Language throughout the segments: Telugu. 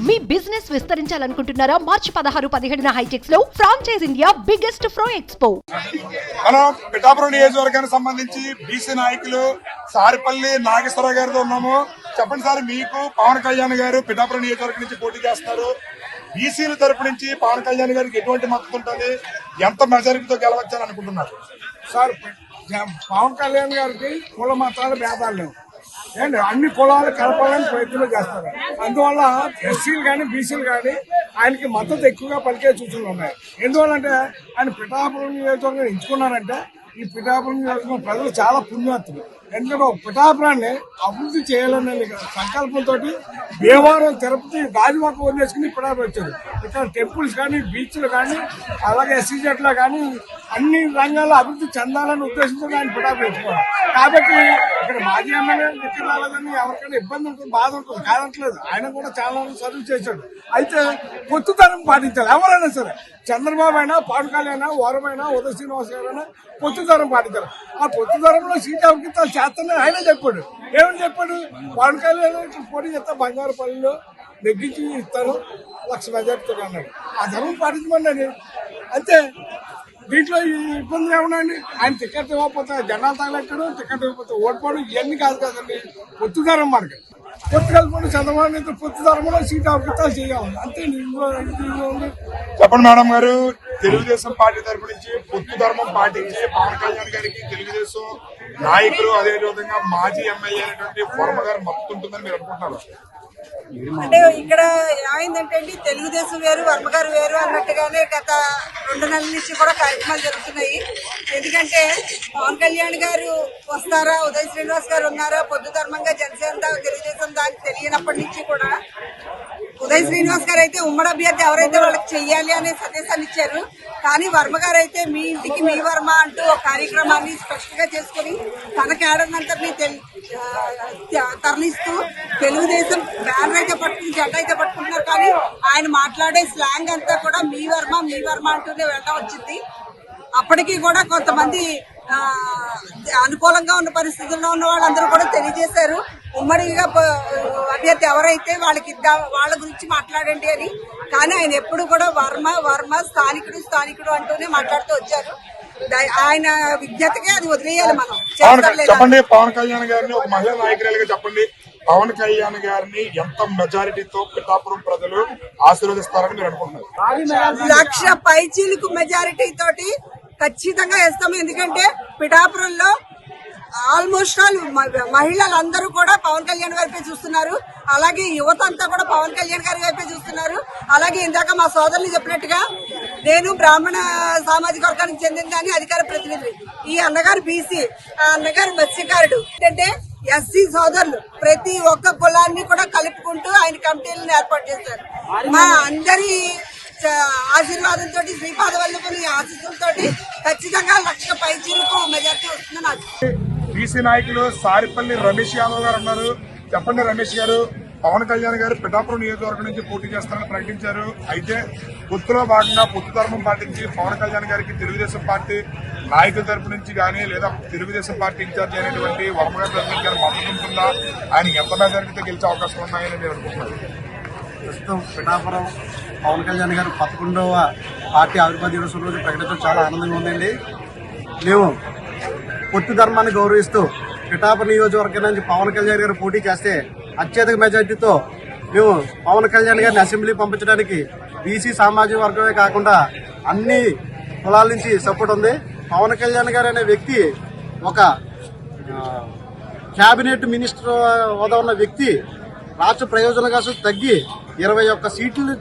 మీ బిజినెస్ విస్తరించాలనుకుంటున్నారా? మార్చి 16-17 హైటెక్స్ లో ఫ్రాంచైజ్ ఇండియా బిగ్గెస్ట్ ఫ్రో ఎక్స్పో. మనం పిఠాపురం నియోజకవర్గానికి సంబంధించి బీసీ నాయకులు సారిపల్లి నాగేశ్వరరావు గారితో ఉన్నాము. చెప్పండి సార్, మీకు పవన్ కళ్యాణ్ గారు పిఠాపురం నియోజకవర్గం నుంచి పోటీ చేస్తారు. బీసీల తరపు నుంచి పవన్ కళ్యాణ్ గారికి ఎటువంటి మద్దతు ఉంటుంది, ఎంత మెజారిటీతో గెలవచ్చని అనుకుంటున్నారు? సార్, పవన్ కళ్యాణ్ గారికి కుల మతాల భేదాలు లేవు అండ్ అన్ని కులాలు కలపాలని ప్రయత్నం చేస్తారు. అందువల్ల ఎస్సీలు కానీ బీసీలు కానీ ఆయనకి మద్దతు ఎక్కువగా పలికే సూచనలు ఉన్నాయి. ఎందువల్లంటే ఆయన పిఠాపురం నియోజకవర్గం ఎంచుకున్నారంటే ఈ పిఠాపురం నియోజకవర్గం ప్రజలు చాలా పుణ్యాత్తులు. ఎందుకంటే పిఠాపురాన్ని అభివృద్ధి చేయాలనే సంకల్పంతో భీమవరం, తిరుపతి, గాజువాక వదిలేసుకుని పిఠాపురం వచ్చారు. ఇక్కడ టెంపుల్స్ కానీ, బీచ్లు కానీ, అలాగే ఎస్సీజెట్లో కానీ అన్ని రంగాల్లో అభివృద్ధి చెందాలని ఉద్దేశంతో ఆయన పిఠాపురం ఎంచుకోవాలి. కాబట్టి ఇక్కడ మాజీ ఎమ్మెల్యే ఇక్కడ రాలేదని ఎవరికైనా ఇబ్బంది ఉంటుంది, బాధ ఉంటుంది, కాదట్లేదు. ఆయన కూడా చాలా సర్వీస్ చేశాడు. అయితే పొత్తుతరం పాటించాలి ఎవరైనా సరే. చంద్రబాబు అయినా, పవన్ కళ్యాణ్ అయినా, వరమైనా, ఉదయ శ్రీనివాస్ గారైనా పొత్తుతరం పాటించాలి. ఆ పొత్తుతరంలో సీట్ అవకితాలు చేస్తానని ఆయన చెప్పాడు. ఏమని చెప్పాడు? పవన్ కళ్యాణ్ పోటీ చేస్తా బంగారుపల్లిలో నెగ్గించి ఇస్తాను 1,00,000 మెజార్టీతో అన్నాడు. ఆ ధర్మం పాటించమన్నాడు. అంతే. దీంట్లో ఈ ఇబ్బందులు ఏమన్నాయండి? ఆయన టికెట్ ఇవ్వకపోతే జెండాలు తగలెట్టడం, టికెట్ ఇవ్వకపోతే ఓడిపోవడం ఇవన్నీ కాదు కదండి. పొత్తుదారం మనకి పొత్తు కలుపుకుంటే చంద్రబాబు పొత్తుదారంలో సీట్ అవకాశాలు చేయాలి. అంతే. చెప్పండి మేడం గారు, తెలుగుదేశం పార్టీ తరపు నుంచి పొత్తు ధర్మం పాటించి పవన్ కళ్యాణ్ గారికి తెలుగుదేశం నాయకులు అదేవిధంగా మాజీ ఎమ్మెల్యే అయినటువంటి వర్మ గారు మద్దతు ఉంటుందని మీరు అనుకుంటున్నారు? అంటే ఇక్కడ ఏమైందంటే అండి, తెలుగుదేశం వేరు, వర్మ గారు వేరు అన్నట్టుగానే గత 2 నెలల నుంచి కూడా కార్యక్రమాలు జరుగుతున్నాయి. ఎందుకంటే పవన్ కళ్యాణ్ గారు వస్తారా, ఉదయ్ శ్రీనివాస్ గారు ఉన్నారా, పొద్దు ధర్మంగా జనసేన తెలుగుదేశం దానికి తెలియనప్పటి నుంచి కూడా ఉదయ్ శ్రీనివాస్ గారు అయితే ఉమ్మడి అభ్యర్థి ఎవరైతే వాళ్ళకి చెయ్యాలి అనే సందేశాన్ని ఇచ్చారు. కానీ వర్మ గారు అయితే మీ ఇంటికి మీ వర్మ అంటూ ఒక కార్యక్రమాన్ని స్పష్టంగా చేసుకుని తన కేడర్నంతటినీ తరలిస్తూ తెలుగుదేశం బ్యానర్ అయితే పట్టుకుని జెండా అయితే పట్టుకుంటున్నారు. కానీ ఆయన మాట్లాడే స్లాంగ్ అంతా కూడా మీ వర్మ అంటూనే వెళ్ళడం వచ్చింది. అప్పటికీ కూడా కొంతమంది అనుకూలంగా ఉన్న పరిస్థితుల్లో ఉన్న వాళ్ళందరూ కూడా తెలియజేశారు, ఉమ్మడిగా అభ్యర్థి ఎవరైతే వాళ్ళకి వాళ్ళ గురించి మాట్లాడండి అని. కానీ ఆయన ఎప్పుడు కూడా వర్మ స్థానికుడు అంటూనే మాట్లాడుతూ వచ్చారు. ఆయన విజ్ఞతకే అది వదిలేయాలి మనం. చెప్పండి, పవన్ కళ్యాణ్ గారిని ఒక మహిళా నాయకురాలుగా చెప్పండి, పవన్ కళ్యాణ్ గారిని ఎంత మెజారిటీతో పిఠాపురం ప్రజలు ఆశీర్వదిస్తారని మీరు అనుకుంటున్నారు? 1,00,000 పైచీలకు మెజారిటీ తోటి ఖచ్చితంగా వేస్తాము. ఎందుకంటే పిఠాపురంలో ఆల్మోస్ట్ ఆల్ మహిళలందరూ కూడా పవన్ కళ్యాణ్ వైపే చూస్తున్నారు. అలాగే యువత అంతా కూడా పవన్ కళ్యాణ్ గారి వైపే చూస్తున్నారు. అలాగే ఇందాక మా సోదరులు చెప్పినట్టుగా నేను బ్రాహ్మణ సామాజిక వర్గానికి చెందిందని అధికార ప్రతినిధి, ఈ అన్నగారు బీసీ, ఆ అన్నగారు మత్స్యకారుడు. ఏంటంటే ఎస్సీ సోదరులు ప్రతి ఒక్క కులాన్ని కూడా కలుపుకుంటూ ఆయన కమిటీలను ఏర్పాటు చేశారు. మా అందరి ఆశీర్వాదంతో, శ్రీపాద వల్లభుని ఆశీస్సులతో ఖచ్చితంగా 1,00,000 పైచీలకు మెజార్టీ వస్తుందని ఆశిస్తున్నాను. బీసీ నాయకులు సారిపల్లి రమేష్ యాదవ్ గారు ఉన్నారు. చెప్పండి రమేష్ గారు, పవన్ కళ్యాణ్ గారు పిఠాపురం నియోజకవర్గం నుంచి పోటీ చేస్తారని ప్రకటించారు. అయితే పొత్తులో భాగంగా పొత్తు ధర్మం పాటించి పవన్ కళ్యాణ్ గారికి తెలుగుదేశం పార్టీ నాయకుల తరపు నుంచి కానీ లేదా తెలుగుదేశం పార్టీ ఇన్ఛార్జ్ అయినటువంటి వర్మ గారి తరపు నుంచి మద్దతు ఉంటుందా? ఆయన ఎంత మెజారిటీతో గెలిచే అవకాశం ఉన్నాయని మీరు అనుకుంటున్నారు? ప్రస్తుతం పిఠాపురం పవన్ కళ్యాణ్ గారు 11వ పార్టీ ఆవిర్భావ దినోత్సవం రోజు ప్రకటించడం చాలా ఆనందంగా ఉందండి. మేము పొత్తు ధర్మాన్ని గౌరవిస్తూ పిఠాపురం నియోజకవర్గం నుంచి పవన్ కళ్యాణ్ గారు పోటీ చేస్తే అత్యధిక మెజార్టీతో మేము పవన్ కళ్యాణ్ గారిని అసెంబ్లీ పంపించడానికి బీసీ సామాజిక వర్గమే కాకుండా అన్ని కులాల నుంచి సపోర్ట్ ఉంది. పవన్ కళ్యాణ్ గారు అనే వ్యక్తి ఒక క్యాబినెట్ మినిస్టర్ హోదా ఉన్న వ్యక్తి, రాష్ట్ర ప్రయోజనం కోసం తగ్గి 21 సీట్లు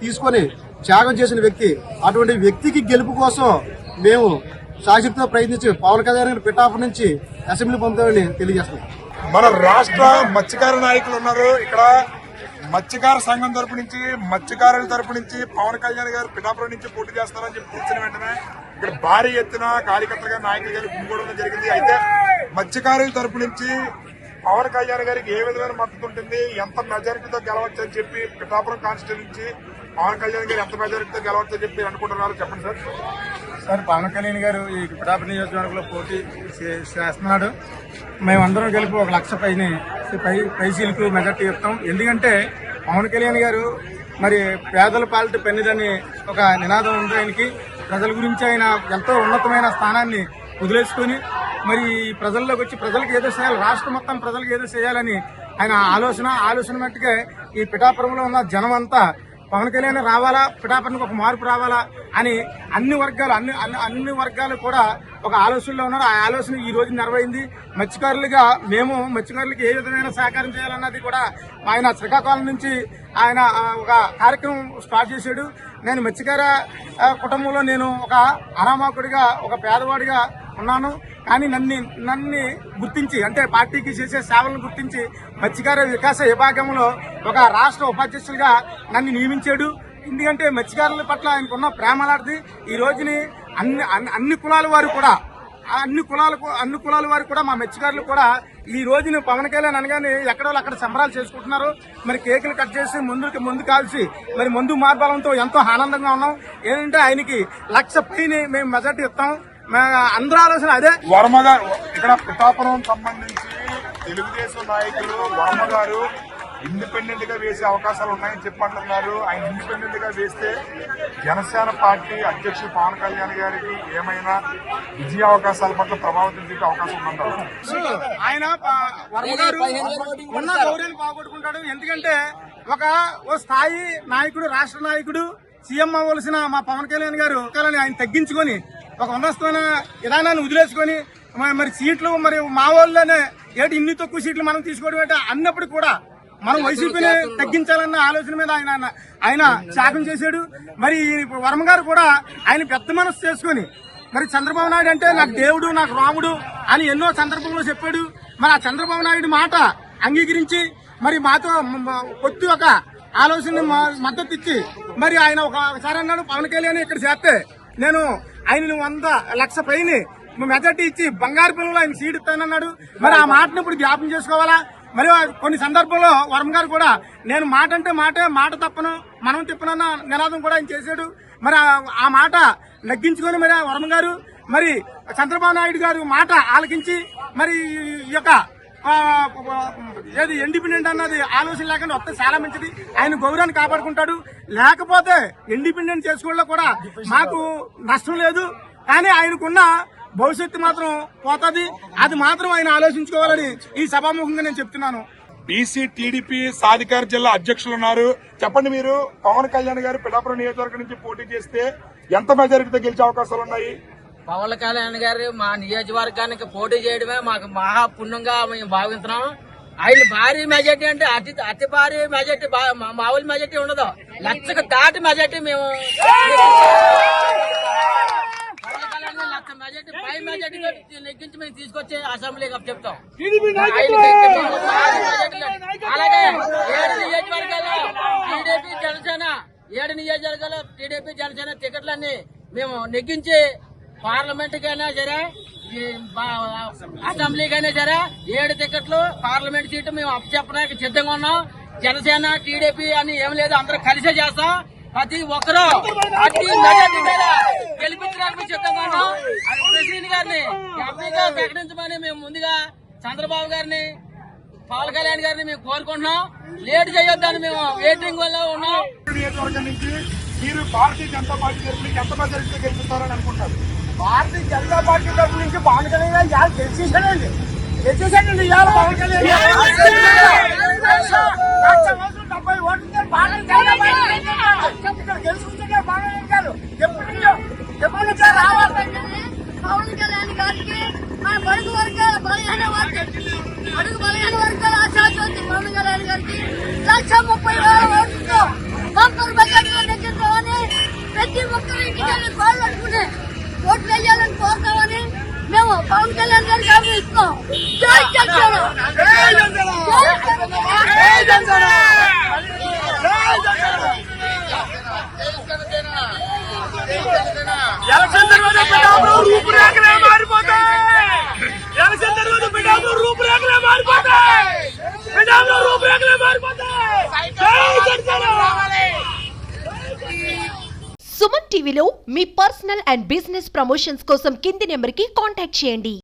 తీసుకొని త్యాగం చేసిన వ్యక్తి. అటువంటి వ్యక్తికి గెలుపు కోసం మేము శాశ్వత ప్రయత్నించి పవన్ కళ్యాణ్ గారి పిఠాపురం నుంచి అసెంబ్లీ పంపుతామని తెలియజేస్తున్నాం. మన రాష్ట్ర మత్స్యకార నాయకులు ఉన్నారు. ఇక్కడ మత్స్యకార సంఘం తరపు నుంచి, మత్స్యకారుల తరపు నుంచి పవన్ కళ్యాణ్ గారు పిఠాపురం నుంచి పోటీ చేస్తారని చెప్పి తెలిసిన వెంటనే ఇక్కడ భారీ ఎత్తున కార్యకర్తలుగా నాయకులు గారు గుమిగూడడం జరిగింది. అయితే మత్స్యకారుల తరపు నుంచి పవన్ కళ్యాణ్ గారికి ఏ విధమైన మద్దతు ఉంటుంది, ఎంత మెజారిటీతో గెలవచ్చు అని చెప్పి పిఠాపురం కాన్స్టిట్యూన్సీ పవన్ కళ్యాణ్ గారు ఎంత మెజారిటీతో గెలవచ్చు అని చెప్పి అనుకుంటున్నారు? చెప్పండి సార్. సార్, పవన్ కళ్యాణ్ గారు ఈ పిఠాపురం నియోజకవర్గంలో పోటీ చేస్తున్నాడు. మేమందరం కలిపి 1,00,000 పైసీలకు మెజార్టీ ఇస్తాం. ఎందుకంటే పవన్ కళ్యాణ్ గారు మరి పేదల పాలిట పెన్నిదని ఒక నినాదం ఉంది ఆయనకి. ప్రజల గురించి ఆయన ఎంతో ఉన్నతమైన స్థానాన్ని వదిలేసుకొని మరి ప్రజల్లోకి వచ్చి ప్రజలకు ఏదో చేయాలి, రాష్ట్రం మొత్తం ప్రజలకు ఏదో చేయాలని ఆయన ఆలోచన మట్టుకే ఈ పిఠాపురంలో ఉన్న జనం అంతా పవన్ కళ్యాణ్ రావాలా, పిఠాపురానికి ఒక మార్పు రావాలా అని అన్ని వర్గాలు కూడా ఒక ఆలోచనలో ఉన్నారు. ఆ ఆలోచన ఈ రోజు నెరవేరింది. మత్స్యకారులకి ఏ విధమైన సహకారం చేయాలన్నది కూడా ఆయన శ్రీకాకుళం నుంచి ఆయన ఒక కార్యక్రమం స్టార్ట్ చేశాడు. నేను మత్స్యకార కుటుంబంలో నేను ఒక అనామకుడిగా, ఒక పేదవాడిగా ఉన్నాను. కానీ నన్ను గుర్తించి, అంటే పార్టీకి చేసే సేవలను గుర్తించి మత్స్యకార వికాస విభాగంలో ఒక రాష్ట్ర ఉపాధ్యక్షులుగా నన్ను నియమించాడు. ఎందుకంటే మత్స్యకారుల పట్ల ఆయనకున్న ప్రేమలాంటిది. ఈ రోజుని అన్ని కులాల వారు కూడా మా మత్స్యకారులు కూడా ఈ రోజుని పవన్ కళ్యాణ్ అనగానే ఎక్కడో అక్కడ సంబరాలు చేసుకుంటున్నారు. మరి కేకులు కట్ చేసి ముందు కాల్చి మరి ముందు మార్గాలంతో ఎంతో ఆనందంగా ఉన్నాం. ఏంటంటే ఆయనకి 1,00,000 పైన మేము మెజార్టీ ఇస్తాం. అందరూ ఆలోచన అదే. వర్మ గారు ఇక్కడ పిఠాపురం సంబంధించి తెలుగుదేశం నాయకులు వర్మ గారు ఇండిపెండెంట్ గా వేసే అవకాశాలు ఉన్నాయని చెప్పంటున్నారు. ఆయన ఇండిపెండెంట్ గా వేస్తే జనసేన పార్టీ అధ్యక్షుడు పవన్ కళ్యాణ్ గారికి ఏమైనా విజయ అవకాశాల పట్ల ప్రభావితం చూపే అవకాశం ఉందంటారు. ఆయన వర్మ గారు ఉన్న గౌరవాన్ని బాగొట్టుకుంటాడు. ఎందుకంటే ఓ స్థాయి నాయకుడు, రాష్ట్ర నాయకుడు, సీఎం అవ్వాల్సిన మా పవన్ కళ్యాణ్ గారు ఆయన తగ్గించుకొని ఒక ఉన్నతమైన విధానాన్ని వదిలేసుకొని మరి సీట్లు మరి మా వాళ్ళనే ఇన్ని తక్కువ సీట్లు మనం తీసుకోవడం ఏంటి అన్నప్పుడు కూడా మనం వైసీపీని తగ్గించాలన్న ఆలోచన మీద ఆయన త్యాగం చేశాడు. మరి వర్మ గారు కూడా ఆయన పెద్ద మనసు చేసుకుని మరి చంద్రబాబు నాయుడు అంటే నాకు దేవుడు, నాకు రాముడు అని ఎన్నో సందర్భంలో చెప్పాడు. మరి ఆ చంద్రబాబు నాయుడు మాట అంగీకరించి మరి మాతో పొత్తు ఒక ఆలోచన మద్దతు ఇచ్చి మరి ఆయన ఒకసారి అన్నాడు, పవన్ కళ్యాణ్ ఇక్కడ చేస్తే నేను ఆయన 100,00,000 పైన మెజార్టీ ఇచ్చి బంగారు పిల్లలు ఆయన సీట్ ఇస్తానన్నాడు. మరి ఆ మాటను ఇప్పుడు జ్ఞాపకం చేసుకోవాలా. మరి కొన్ని సందర్భంలో వర్మ గారు కూడా నేను మాట అంటే మాట తప్పను, మనం తిప్పనన్న నినాదం కూడా ఆయన చేశాడు. మరి ఆ మాట నగ్గించుకొని మరి వర్మ గారు మరి చంద్రబాబు నాయుడు గారు మాట ఆలకించి మరి ఈ యొక్క ఏది ఇండిపెండెంట్ అన్నది ఆలోచన లేకుండా వస్తే చాలా మంచిది. ఆయన గౌరవాన్ని కాపాడుకుంటాడు. లేకపోతే ఇండిపెండెంట్ చేసుకోవడంలో కూడా మాకు నష్టం లేదు. కానీ ఆయనకున్న భవిష్యత్తు మాత్రం పోతుంది. అది మాత్రం ఆయన ఆలోచించుకోవాలని ఈ సభాముఖంగా నేను చెప్తున్నాను. బీసీ టీడీపీ సాధికార జిల్లా అధ్యక్షులు ఉన్నారు. చెప్పండి, మీరు పవన్ కళ్యాణ్ గారు పిఠాపురం నియోజకవర్గం నుంచి పోటీ చేస్తే ఎంత మెజారిటీతో గెలిచే అవకాశాలు ఉన్నాయి? పవన్ కళ్యాణ్ గారు మా నియోజకవర్గానికి పోటీ చేయడమే మాకు మహాపుణ్యంగా మేము భావిస్తున్నాం. ఆయన భారీ మెజార్టీ అంటే అతి భారీ మెజార్టీ, మామూలు మెజార్టీ ఉండదు. 1,00,000 దాటి మెజార్టీ మేము పవన్ కళ్యాణ్ 1,00,000 మెజార్టీ పై మెజార్టీ లెక్కించి మేము తీసుకొచ్చి అసెంబ్లీకి చెప్తాం. అలాగే 7 నియోజకవర్గాల్లో టీడీపీ జనసేన టికెట్లన్నీ మేము నెగ్గించి పార్లమెంట్కైనా సరే అసెంబ్లీకైనా సరే 7 టికెట్లు పార్లమెంట్ సీటు మేము అప్పచెప్పడానికి సిద్ధంగా ఉన్నాం. జనసేన టీడీపీ అని ఏం లేదు, అందరూ కలిసే చేస్తాం. ప్రతి ఒక్కరూ గెలిపించడానికి సిద్ధంగా ఉన్నాం. ప్రెసిడెంట్ గారిని ఎంపీగా ప్రకటించమని మేము ముందుగా చంద్రబాబు గారిని, పవన్ కళ్యాణ్ గారిని మేము కోరుకుంటున్నాం. లేట్ చేయొద్దని మేము వెయిటింగ్ వల్ల ఉన్నాం. నియోజకవర్గం నుంచి మీరు భారతీయ జనతా పార్టీ తరఫున ఎంత మెజారిటీతో గెలుపుతారని అనుకుంటారు? భారతీయ జనతా పార్టీ తరఫు నుంచి పవన్ కళ్యాణ్ గారు గెలిచేశాడండి. ఇవాళ పవన్ కళ్యాణ్ 70 ఓట్లతో గెలుచుకుంటే బాగా ఎప్పటి నుంచో రావాలి. పవన్ కళ్యాణ్ గారికి మన బడుగు వర్గాల బలహీన వర్గాల ఆశాజ్యోతి పవన్ కళ్యాణ్ గారికి 1,30,000 ఓట్లతో బంపర్ బడ్జెట్లో నెగ్గించామని ప్రతి ఒక్కరు ఇంటికి కాళ్ళు పట్టుకుని ఓట్లు వేయాలని కోరుతామని మేము పవన్ కళ్యాణ్ గారికి హామీ ఇస్తాం. జై జనసేన. ఎలక్షన్ తర్వాత పిఠాపురం రూపురేఖలే మారిపోతాయి. ఎలక్షన్ తర్వాత పిఠాపురం రూపురేఖలే మారిపోతాయి. సుమన్ టీవీలో మీ పర్సనల్ అండ్ బిజినెస్ ప్రమోషన్స్ కోసం కింది నెంబర్కి కాంటాక్ట్ చేయండి.